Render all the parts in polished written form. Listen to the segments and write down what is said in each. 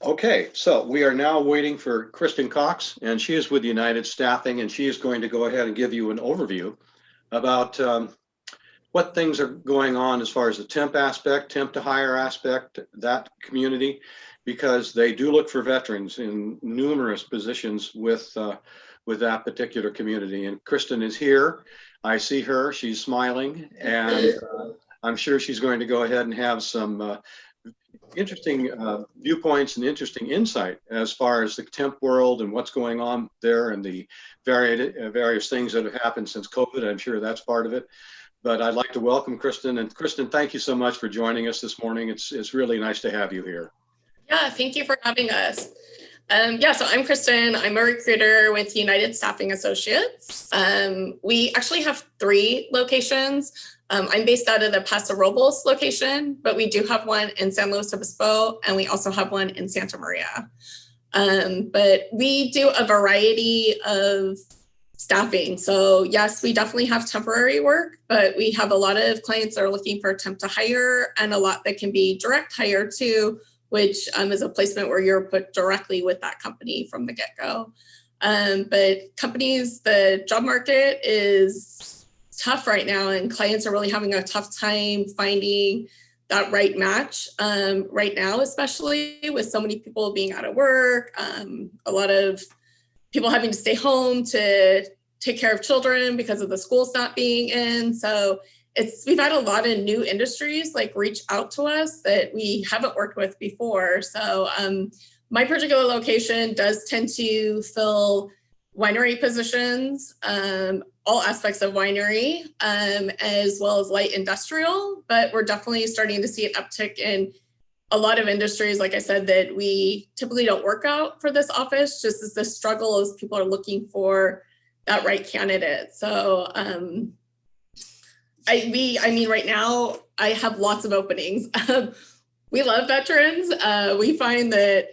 Okay, so we are now waiting for Kristen Cox, and she is with United Staffing, and she is going to go ahead and give you an overview about what things are going on as far as the temp aspect, temp to hire aspect, that community, because they do look for veterans in numerous positions with that particular community. And Kristen is here. I see her. She's smiling, and I'm sure she's going to go ahead and have some interesting viewpoints and interesting insight as far as the temp world and what's going on there and the various things that have happened since COVID. I'm sure that's part of it. But I'd like to welcome Kristen. And Kristen, thank you so much for joining us this morning. It's really nice to have you here. Yeah, thank you for having us. So I'm Kristen. I'm a recruiter with United Staffing Associates. We actually have 3 locations. I'm based out of the Paso Robles location, but we do have one in San Luis Obispo, and we also have one in Santa Maria. But we do a variety of staffing. So yes, we definitely have temporary work, but we have a lot of clients that are looking for temp to hire, and a lot that can be direct hire too, which is a placement where you're put directly with that company from the get-go. But companies, the job market is tough right now, and clients are really having a tough time finding that right match right now, especially with so many people being out of work, a lot of people having to stay home to take care of children because of the schools not being in. So we've had a lot of new industries like reach out to us that we haven't worked with before. So my particular location does tend to fill winery positions, all aspects of winery, as well as light industrial, but we're definitely starting to see an uptick in a lot of industries, like I said, that we typically don't work out for this office, just as the struggle as people are looking for that right candidate. So right now I have lots of openings. We love veterans. We find that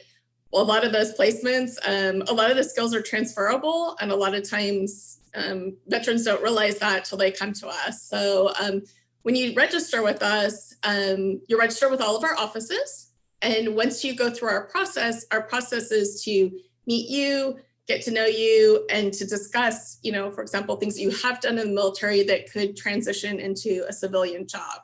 a lot of those placements, a lot of the skills are transferable, and a lot of times veterans don't realize that till they come to us. So when you register with us, you register with all of our offices. And once you go through our process is to meet you, get to know you, and to discuss, for example, things that you have done in the military that could transition into a civilian job.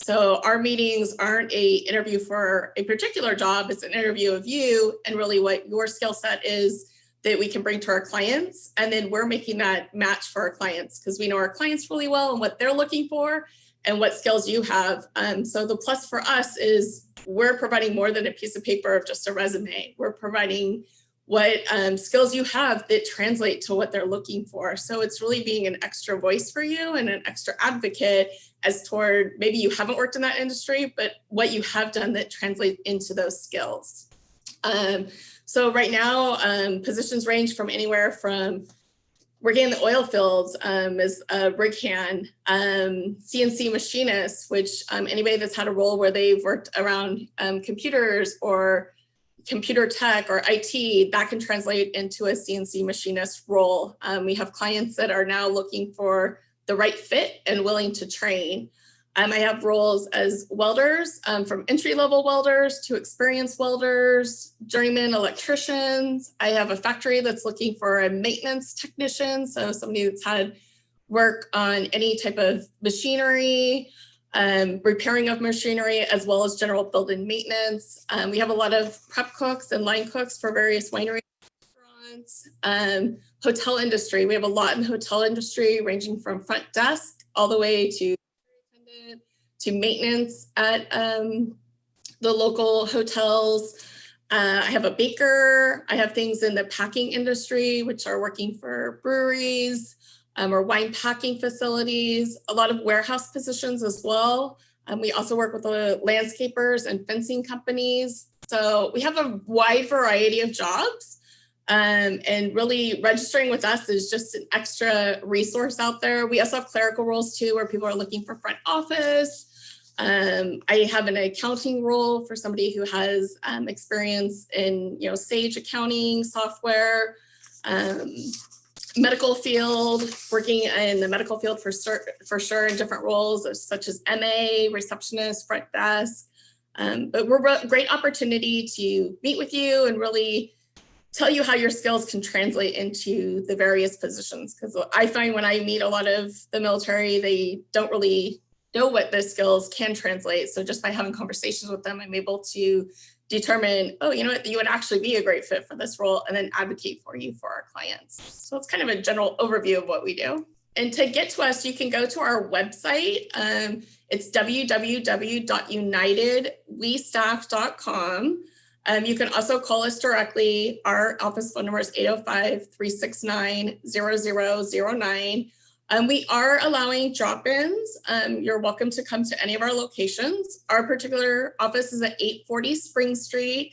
So our meetings aren't an interview for a particular job, it's an interview of you and really what your skill set is that we can bring to our clients. And then we're making that match for our clients because we know our clients really well and what they're looking for and what skills you have. So the plus for us is we're providing more than a piece of paper of just a resume. We're providing what skills you have that translate to what they're looking for. So it's really being an extra voice for you and an extra advocate as toward maybe you haven't worked in that industry, but what you have done that translate into those skills. So right now, positions range from anywhere from working in the oil fields as a rig hand, CNC machinist, which anybody that's had a role where they've worked around computers or computer tech or IT, that can translate into a CNC machinist role. We have clients that are now looking for the right fit and willing to train. I have roles as welders, from entry-level welders to experienced welders, journeyman electricians. I have a factory that's looking for a maintenance technician, so somebody that's had work on any type of machinery, repairing of machinery, as well as general building maintenance. We have a lot of prep cooks and line cooks for various winery restaurants. Hotel industry, we have a lot in the hotel industry, ranging from front desk all the way to maintenance at the local hotels. I have a baker. I have things in the packing industry, which are working for breweries or wine packing facilities, a lot of warehouse positions as well. We also work with the landscapers and fencing companies. So we have a wide variety of jobs. And really registering with us is just an extra resource out there. We also have clerical roles too, where people are looking for front office. I have an accounting role for somebody who has experience in, Sage accounting software, medical field, working in the medical field for sure in different roles such as MA, receptionist, front desk. But we're a great opportunity to meet with you and really tell you how your skills can translate into the various positions. Because I find when I meet a lot of the military, they don't really know what the skills can translate. So just by having conversations with them, I'm able to determine, oh, you know what, you would actually be a great fit for this role, and then advocate for you for our clients. So it's kind of a general overview of what we do. And to get to us, you can go to our website. It's www.unitedwestaff.com. You can also call us directly. Our office phone number is 805-369-0009. We are allowing drop-ins. You're welcome to come to any of our locations. Our particular office is at 840 Spring Street.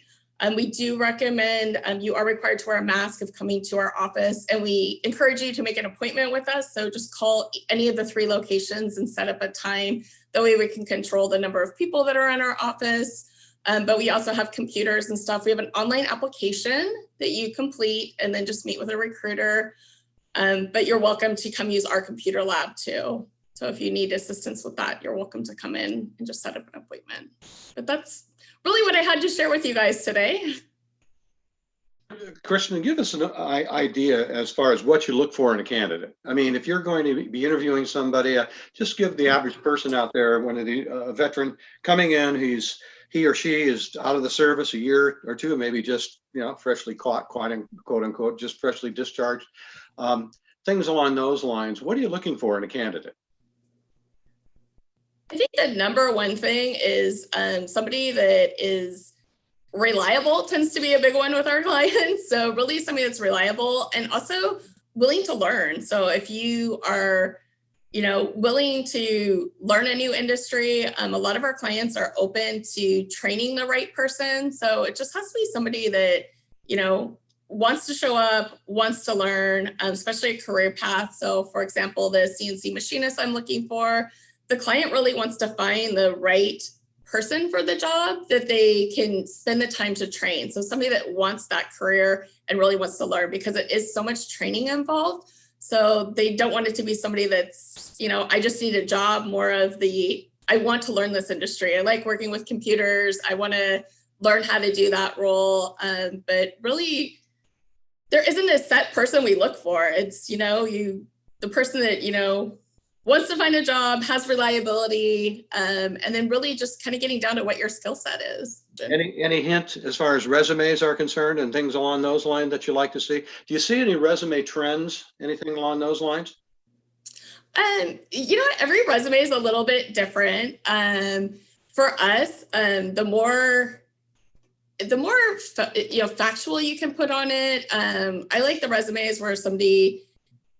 We do recommend you are required to wear a mask if coming to our office, and we encourage you to make an appointment with us. So just call any of the 3 locations and set up a time. That way we can control the number of people that are in our office. But we also have computers and stuff. We have an online application that you complete and then just meet with a recruiter. But you're welcome to come use our computer lab too. So if you need assistance with that, you're welcome to come in and just set up an appointment. But that's really what I had to share with you guys today. Kristen, give us an idea as far as what you look for in a candidate. I mean, if you're going to be interviewing somebody, just give the average person out there, one of the veteran coming in, he or she is out of the service a year or two, maybe just, freshly caught, quote unquote, just freshly discharged. Things along those lines. What are you looking for in a candidate? I think the number one thing is somebody that is reliable tends to be a big one with our clients. So really somebody that's reliable and also willing to learn. So if you are, willing to learn a new industry, a lot of our clients are open to training the right person. So it just has to be somebody that, wants to show up, wants to learn, especially a career path. So for example, the CNC machinist I'm looking for, the client really wants to find the right person for the job that they can spend the time to train. So somebody that wants that career and really wants to learn, because it is so much training involved. So they don't want it to be somebody that's, I just need a job, more of the, I want to learn this industry. I like working with computers. I want to learn how to do that role. But really, there isn't a set person we look for. It's, the person that, wants to find a job, has reliability, and then really just kind of getting down to what your skill set is. Any hint as far as resumes are concerned and things along those lines that you like to see? Do you see any resume trends, anything along those lines? Every resume is a little bit different. For us, the more factual you can put on it. I like the resumes where somebody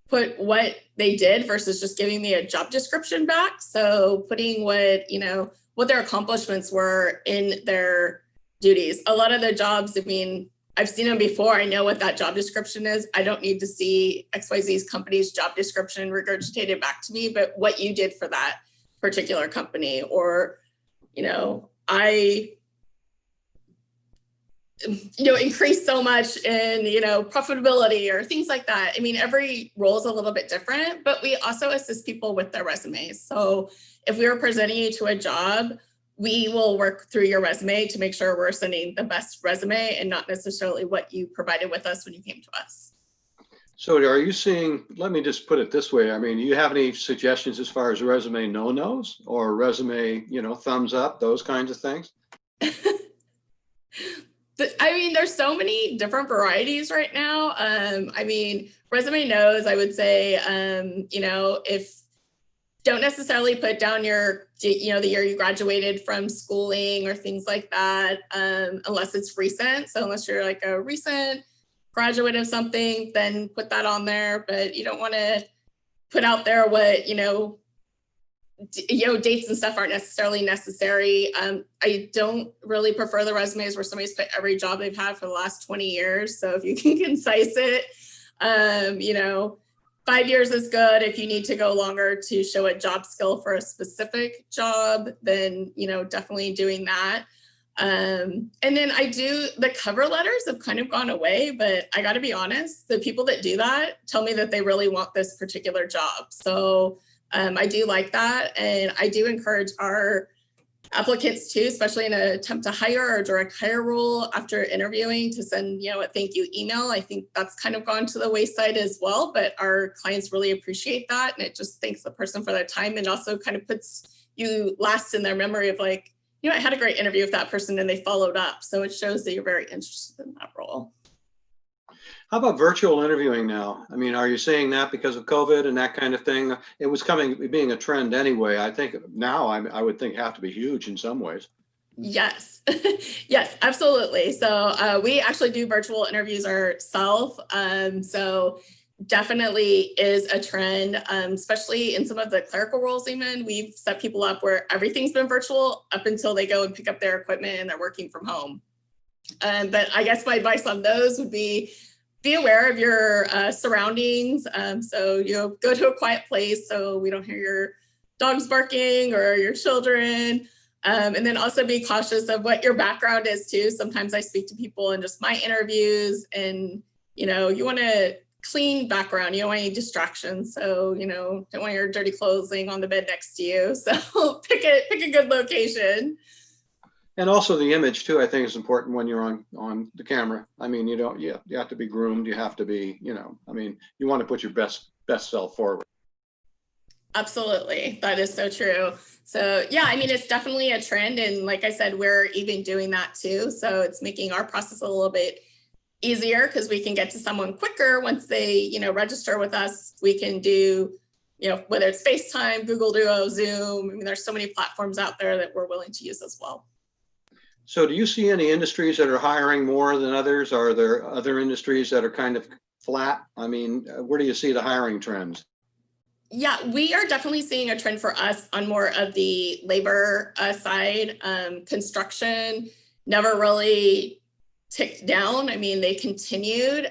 put what they did versus just giving me a job description back. So putting what their accomplishments were in their duties. A lot of the jobs, I've seen them before. I know what that job description is. I don't need to see XYZ's company's job description regurgitated back to me, but what you did for that particular company, or, I increase so much in, profitability or things like that. Every role is a little bit different, but we also assist people with their resumes. So if we were presenting you to a job, we will work through your resume to make sure we're sending the best resume and not necessarily what you provided with us when you came to us. So are you seeing, let me just put it this way. Do you have any suggestions as far as resume no-nos or resume, thumbs up, those kinds of things? There's so many different varieties right now. Resume no's, I would say, if don't necessarily put down your, the year you graduated from schooling or things like that, unless it's recent. So unless you're like a recent graduate of something, then put that on there. But you don't want to put out there what, dates and stuff aren't necessarily necessary. I don't really prefer the resumes where somebody's put every job they've had for the last 20 years. So if you can concise it, 5 years is good. If you need to go longer to show a job skill for a specific job, then, definitely doing that. And then the cover letters have kind of gone away, but I got to be honest, the people that do that tell me that they really want this particular job. So I do like that. And I do encourage our applicants too, especially in an attempt to hire or direct hire role after interviewing, to send, a thank you email. I think that's kind of gone to the wayside as well, but our clients really appreciate that. And it just thanks the person for their time, and also kind of puts you last in their memory of like, I had a great interview with that person and they followed up. So it shows that you're very interested in that role. How about virtual interviewing now? I mean, are you seeing that because of COVID and that kind of thing? It was being a trend anyway. I think now I would think have to be huge in some ways. Yes, yes, absolutely. So we actually do virtual interviews ourselves. So definitely is a trend, especially in some of the clerical roles. Even we've set people up where everything's been virtual up until they go and pick up their equipment and they're working from home. But I guess my advice on those would be aware of your surroundings. So, go to a quiet place so we don't hear your dogs barking or your children. And then also be cautious of what your background is too. Sometimes I speak to people in just my interviews, and, you want a clean background. You don't want any distractions. So, don't want your dirty clothes laying on the bed next to you. So pick a good location. And also the image too, I think is important when you're on the camera. I mean, you have to be groomed. You have to be, I mean, you want to put your best self forward. Absolutely. That is so true. So yeah, I mean, it's definitely a trend. And like I said, we're even doing that too. So it's making our process a little bit easier because we can get to someone quicker once they, register with us. We can do, whether it's FaceTime, Google Duo, Zoom. I mean, there's so many platforms out there that we're willing to use as well. So do you see any industries that are hiring more than others? Are there other industries that are kind of flat? I mean, where do you see the hiring trends? Yeah, we are definitely seeing a trend for us on more of the labor side. Construction never really ticked down. I mean, they continued.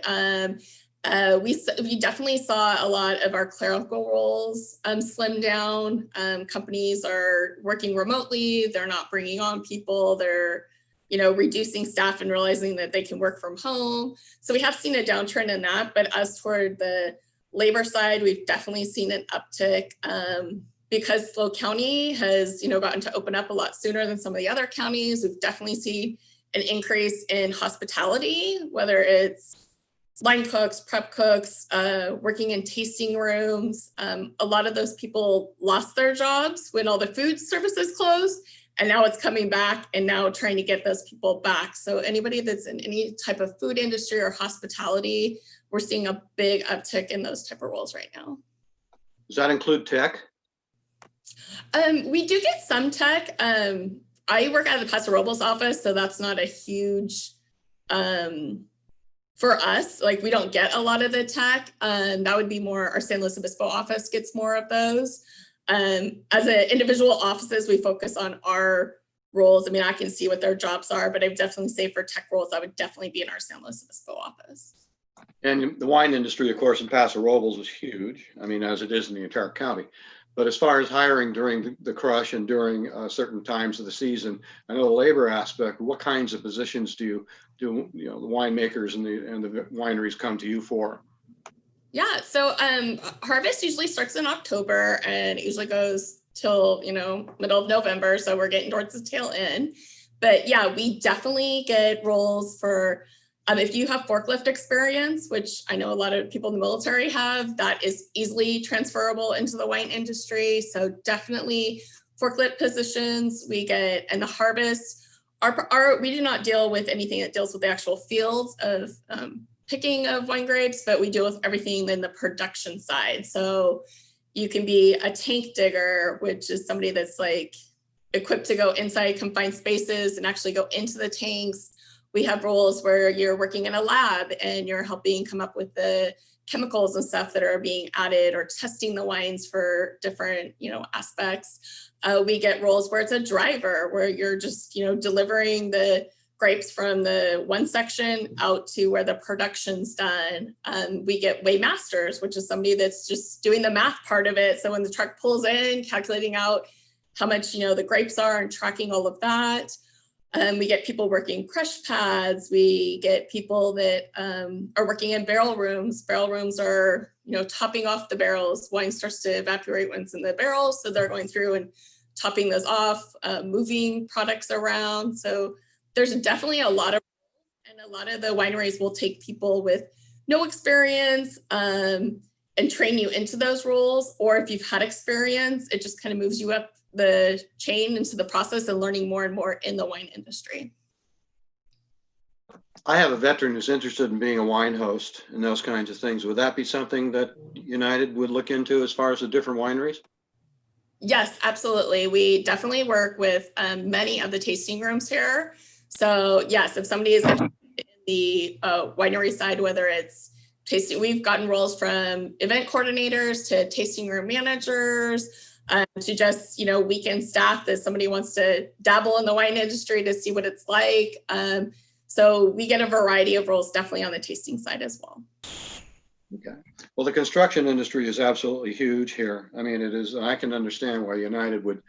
We definitely saw a lot of our clerical roles slim down. Companies are working remotely. They're not bringing on people. They're, reducing staff and realizing that they can work from home. So we have seen a downtrend in that. But as toward the labor side, we've definitely seen an uptick because SLO County has, gotten to open up a lot sooner than some of the other counties. We've definitely seen an increase in hospitality, whether it's line cooks, prep cooks, working in tasting rooms. A lot of those people lost their jobs when all the food services closed, and now it's coming back and now trying to get those people back. So anybody that's in any type of food industry or hospitality, we're seeing a big uptick in those type of roles right now. Does that include tech? We do get some tech. I work out of the Paso Robles office, so that's not a huge, for us, like we don't get a lot of the tech. That would be more our San Luis Obispo office gets more of those. As individual offices, we focus on our roles. I mean, I can see what their jobs are, but I would definitely say for tech roles, I would definitely be in our San Luis Obispo office. And the wine industry, of course, in Paso Robles is huge. I mean, as it is in the entire county. But as far as hiring during the crush and during certain times of the season, I know the labor aspect. What kinds of positions do the winemakers and the wineries come to you for? Yeah, so harvest usually starts in October and it usually goes till middle of November. So we're getting towards the tail end. But yeah, we definitely get roles for if you have forklift experience, which I know a lot of people in the military have, that is easily transferable into the wine industry. So definitely forklift positions we get. And the harvest, we do not deal with anything that deals with the actual fields of picking of wine grapes, but we deal with everything in the production side. So you can be a tank digger, which is somebody that's like equipped to go inside confined spaces and actually go into the tanks. We have roles where you're working in a lab and you're helping come up with the chemicals and stuff that are being added or testing the wines for different, aspects. We get roles where it's a driver, where you're just, delivering the grapes from the one section out to where the production's done. We get weighmasters, which is somebody that's just doing the math part of it. So when the truck pulls in, calculating out how much, the grapes are and tracking all of that. We get people working crush pads. We get people that are working in barrel rooms. Barrel rooms are, topping off the barrels. Wine starts to evaporate when it's in the barrels. So they're going through and topping those off, moving products around. So there's definitely a lot of, and a lot of the wineries will take people with no experience and train you into those roles. Or if you've had experience, it just kind of moves you up the chain into the process and learning more and more in the wine industry. I have a veteran who's interested in being a wine host and those kinds of things. Would that be something that United would look into as far as the different wineries? Yes, absolutely. We definitely work with many of the tasting rooms here. So yes, if somebody is interested in the winery side, whether it's tasting, we've gotten roles from event coordinators to tasting room managers to just, weekend staff that somebody wants to dabble in the wine industry to see what it's like. So we get a variety of roles definitely on the tasting side as well. Okay. Well, the construction industry is absolutely huge here. I mean, it is, I can understand why United would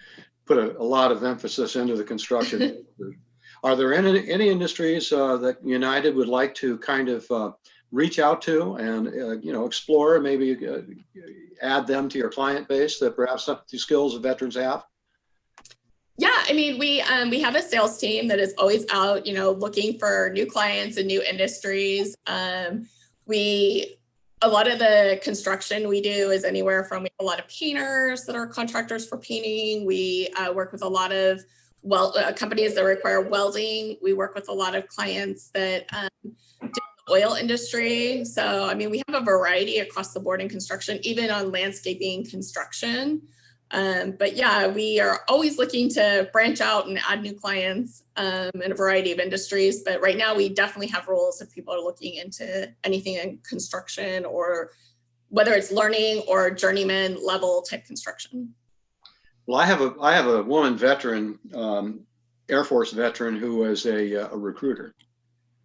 put a lot of emphasis into the construction. Are there any industries that United would like to kind of reach out to and, explore, maybe add them to your client base that perhaps some of the skills of veterans have? Yeah, I mean, we have a sales team that is always out, looking for new clients and new industries. A lot of the construction we do is anywhere from, we have a lot of painters that are contractors for painting. We work with a lot of companies that require welding. We work with a lot of clients that do the oil industry. So, I mean, we have a variety across the board in construction, even on landscaping construction. But yeah, we are always looking to branch out and add new clients in a variety of industries. But right now we definitely have roles if people are looking into anything in construction, or whether it's learning or journeyman level type construction. Well, I have a woman veteran, Air Force veteran, who was a recruiter.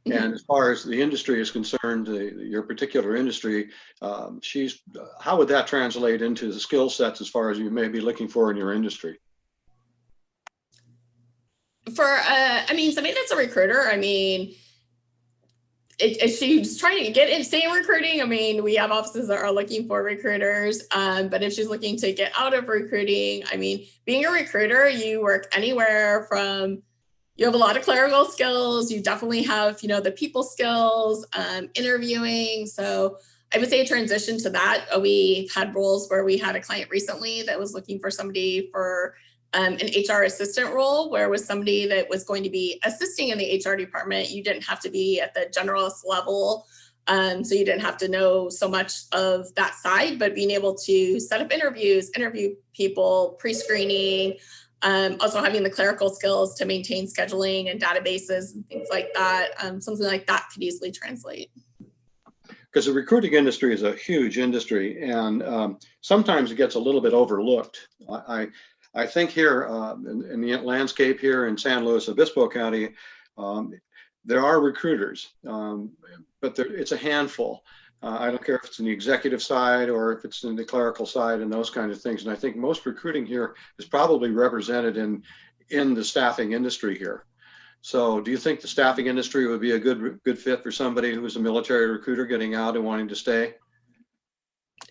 And as far as the industry is concerned, your particular industry, how would that translate into the skill sets as far as you may be looking for in your industry? Somebody that's a recruiter, if she's trying to stay in recruiting, we have offices that are looking for recruiters. But if she's looking to get out of recruiting, being a recruiter, you work anywhere from, you have a lot of clerical skills. You definitely have, the people skills, interviewing. So I would say transition to that. We had roles where we had a client recently that was looking for somebody for an HR assistant role, where it was somebody that was going to be assisting in the HR department. You didn't have to be at the generalist level. So you didn't have to know so much of that side, but being able to set up interviews, interview people, pre-screening, also having the clerical skills to maintain scheduling and databases and things like that. Something like that could easily translate. Because the recruiting industry is a huge industry, and sometimes it gets a little bit overlooked. I think here in the landscape here in San Luis Obispo County, there are recruiters, but it's a handful. I don't care if it's in the executive side or if it's in the clerical side and those kinds of things. And I think most recruiting here is probably represented in the staffing industry here. So do you think the staffing industry would be a good fit for somebody who is a military recruiter getting out and wanting to stay?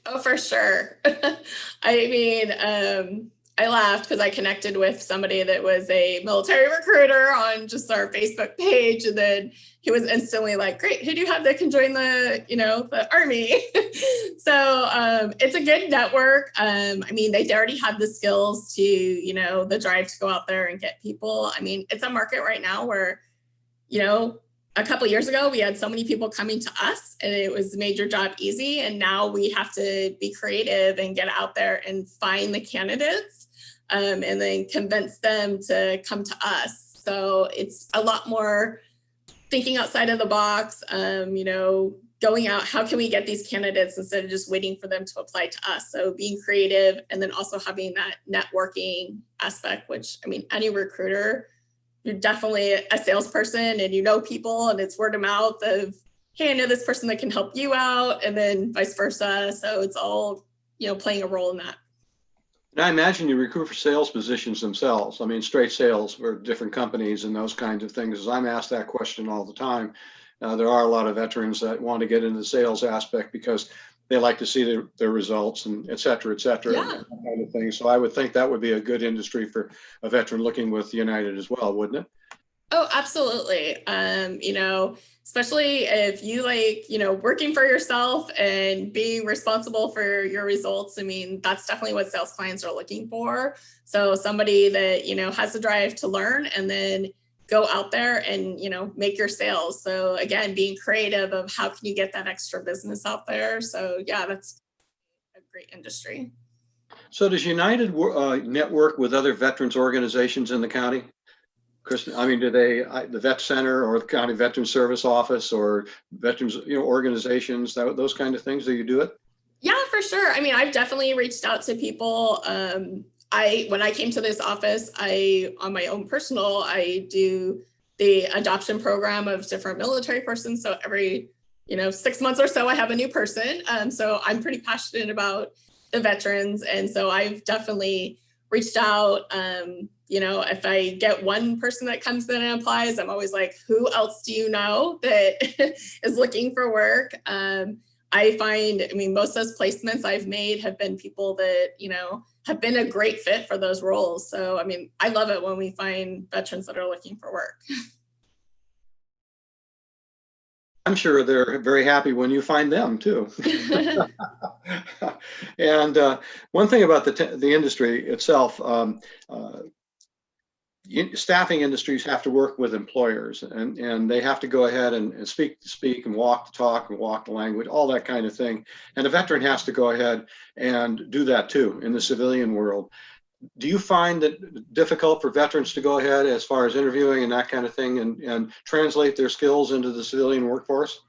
Oh, for sure. I laughed because I connected with somebody that was a military recruiter on just our Facebook page. And then he was instantly like, great, who do you have that can join the Army? So it's a good network. They already have the skills to, the drive to go out there and get people. It's a market right now where, a couple of years ago, we had so many people coming to us and it was made your job easy. And now we have to be creative and get out there and find the candidates and then convince them to come to us. So it's a lot more thinking outside of the box, going out, how can we get these candidates instead of just waiting for them to apply to us? So being creative, and then also having that networking aspect, which, any recruiter, you're definitely a salesperson and people, and it's word of mouth of, hey, I know this person that can help you out, and then vice versa. So it's all, playing a role in that. And I imagine you recruit for sales positions themselves. Straight sales for different companies and those kinds of things. As I'm asked that question all the time, there are a lot of veterans that want to get into the sales aspect because they like to see their results and et cetera, Yeah. that kind of thing. So I would think that would be a good industry for a veteran looking with United as well, wouldn't it? Oh, absolutely. Especially if you like, working for yourself and being responsible for your results. I mean, that's definitely what sales clients are looking for. So somebody that, has the drive to learn and then go out there and, make your sales. So again, being creative of how can you get that extra business out there. So yeah, that's a great industry. So does United network with other veterans organizations in the county? Kristen, I mean, do the Vet Center or the County Veteran Service Office or veterans, organizations, those kind of things? Do you do it? Yeah, for sure. I mean, I've definitely reached out to people. When I came to this office, on my own personal, I do the adoption program of different military persons. So every, 6 months or so, I have a new person. So I'm pretty passionate about the veterans. And so I've definitely reached out. If I get one person that comes in and applies, I'm always like, who else do you know that is looking for work? Most of those placements I've made have been people that, have been a great fit for those roles. So, I love it when we find veterans that are looking for work. I'm sure they're very happy when you find them too. And one thing about the industry itself, staffing industries have to work with employers, and they have to go ahead and speak and walk the talk and walk the language, all that kind of thing. And a veteran has to go ahead and do that too in the civilian world. Do you find that difficult for veterans to go ahead as far as interviewing and that kind of thing and translate their skills into the civilian workforce?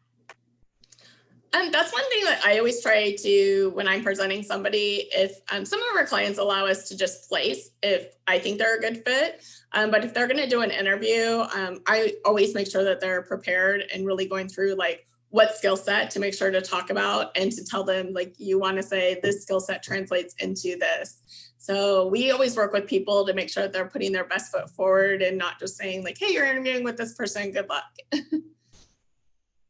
That's one thing that I always try to, when I'm presenting somebody, if some of our clients allow us to just place if I think they're a good fit. But if they're going to do an interview, I always make sure that they're prepared and really going through like what skill set to make sure to talk about and to tell them like you want to say this skill set translates into this. So we always work with people to make sure that they're putting their best foot forward and not just saying like, hey, you're interviewing with this person, good luck.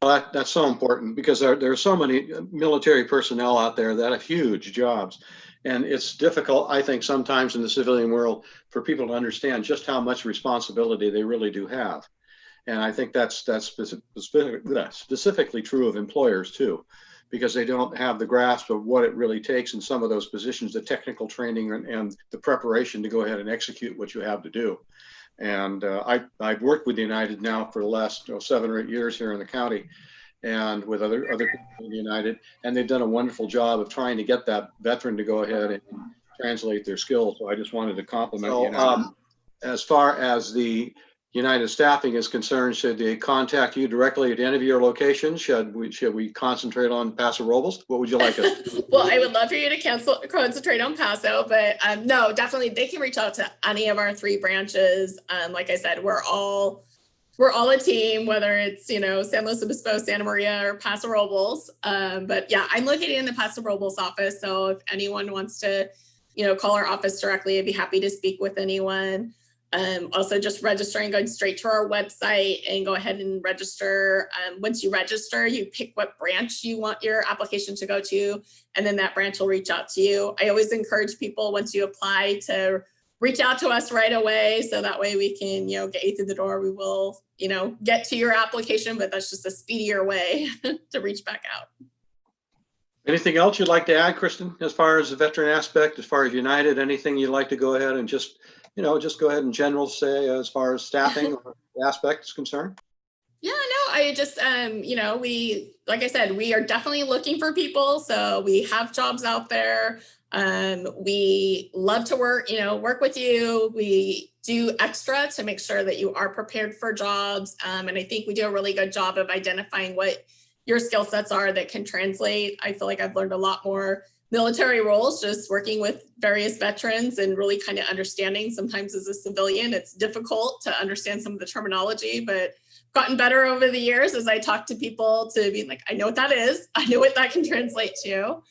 Well, that's so important because there are so many military personnel out there that have huge jobs. And it's difficult, I think, sometimes in the civilian world for people to understand just how much responsibility they really do have. And I think that's specifically true of employers too, because they don't have the grasp of what it really takes in some of those positions, the technical training and the preparation to go ahead and execute what you have to do. And I've worked with United now for the last 7 or 8 years here in the county, and with other people in United, and they've done a wonderful job of trying to get that veteran to go ahead and translate their skills. So I just wanted to compliment United. As far as the United Staffing is concerned, should they contact you directly at any of your locations? Should we concentrate on Paso Robles? What would you like us? Well, I would love for you to concentrate on Paso, but no, definitely they can reach out to any of our 3 branches. Like I said, we're all a team, whether it's San Luis Obispo, Santa Maria, or Paso Robles. But yeah, I'm located in the Paso Robles office, so if anyone wants to call our office directly, I'd be happy to speak with anyone. Also just registering, going straight to our website and go ahead and register. Once you register, you pick what branch you want your application to go to, and then that branch will reach out to you. I always encourage people once you apply to reach out to us right away. So that way we can, get you through the door. We will, get to your application, but that's just a speedier way to reach back out. Anything else you'd like to add, Kristen, as far as the veteran aspect, as far as United, anything you'd like to go ahead and just go ahead in general say as far as staffing or aspect is concerned? Yeah, no, I just, like I said, we are definitely looking for people. So we have jobs out there. We love to work with you. We do extra to make sure that you are prepared for jobs. And I think we do a really good job of identifying what your skill sets are that can translate. I feel like I've learned a lot more military roles just working with various veterans and really kind of understanding. Sometimes as a civilian, it's difficult to understand some of the terminology, but gotten better over the years as I talk to people to be like, I know what that is. I know what that can translate to.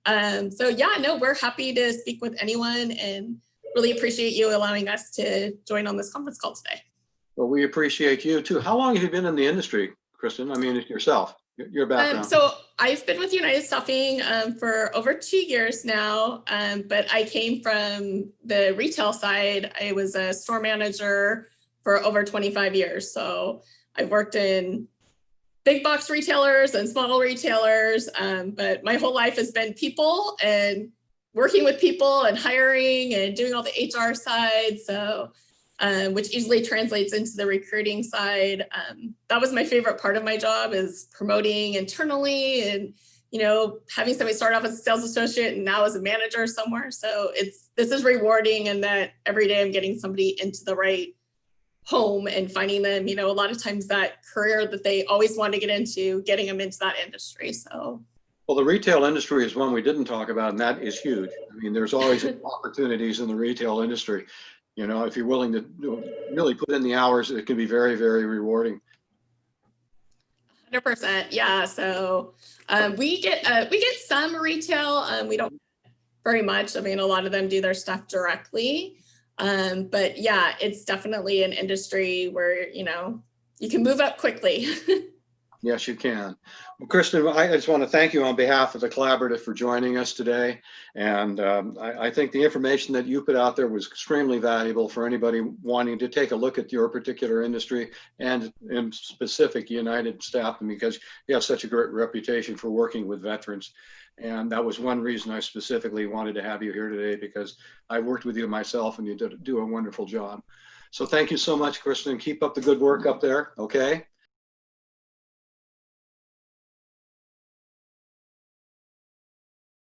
So yeah, no, we're happy to speak with anyone and really appreciate you allowing us to join on this conference call today. Well, we appreciate you too. How long have you been in the industry, Kristen? I mean, yourself? Your background. So I've been with United Staffing for over 2 years now, but I came from the retail side. I was a store manager for over 25 years. So I've worked in big box retailers and small retailers, but my whole life has been people and working with people and hiring and doing all the HR side. So which easily translates into the recruiting side. That was my favorite part of my job, is promoting internally and, you know, having somebody start off as a sales associate and now as a manager somewhere. So this is rewarding, and that every day I'm getting somebody into the right home and finding them, you know, a lot of times that career that they always want to get into, getting them into that industry. So Well, the retail industry is one we didn't talk about, and that is huge. I mean, there's always opportunities in the retail industry. You know, if you're willing to really put in the hours, it can be very, very rewarding. 100%. Yeah. So we get some retail. We don't very much. I mean, a lot of them do their stuff directly. But yeah, it's definitely an industry where, you know, you can move up quickly. Yes, you can. Well, Kristen, I just want to thank you on behalf of the collaborative for joining us today. And I think the information that you put out there was extremely valuable for anybody wanting to take a look at your particular industry, and in specific United Staffing, because you have such a great reputation for working with veterans. And that was one reason I specifically wanted to have you here today, because I worked with you myself and you do a wonderful job. So thank you so much, Kristen. Keep up the good work up there. Okay.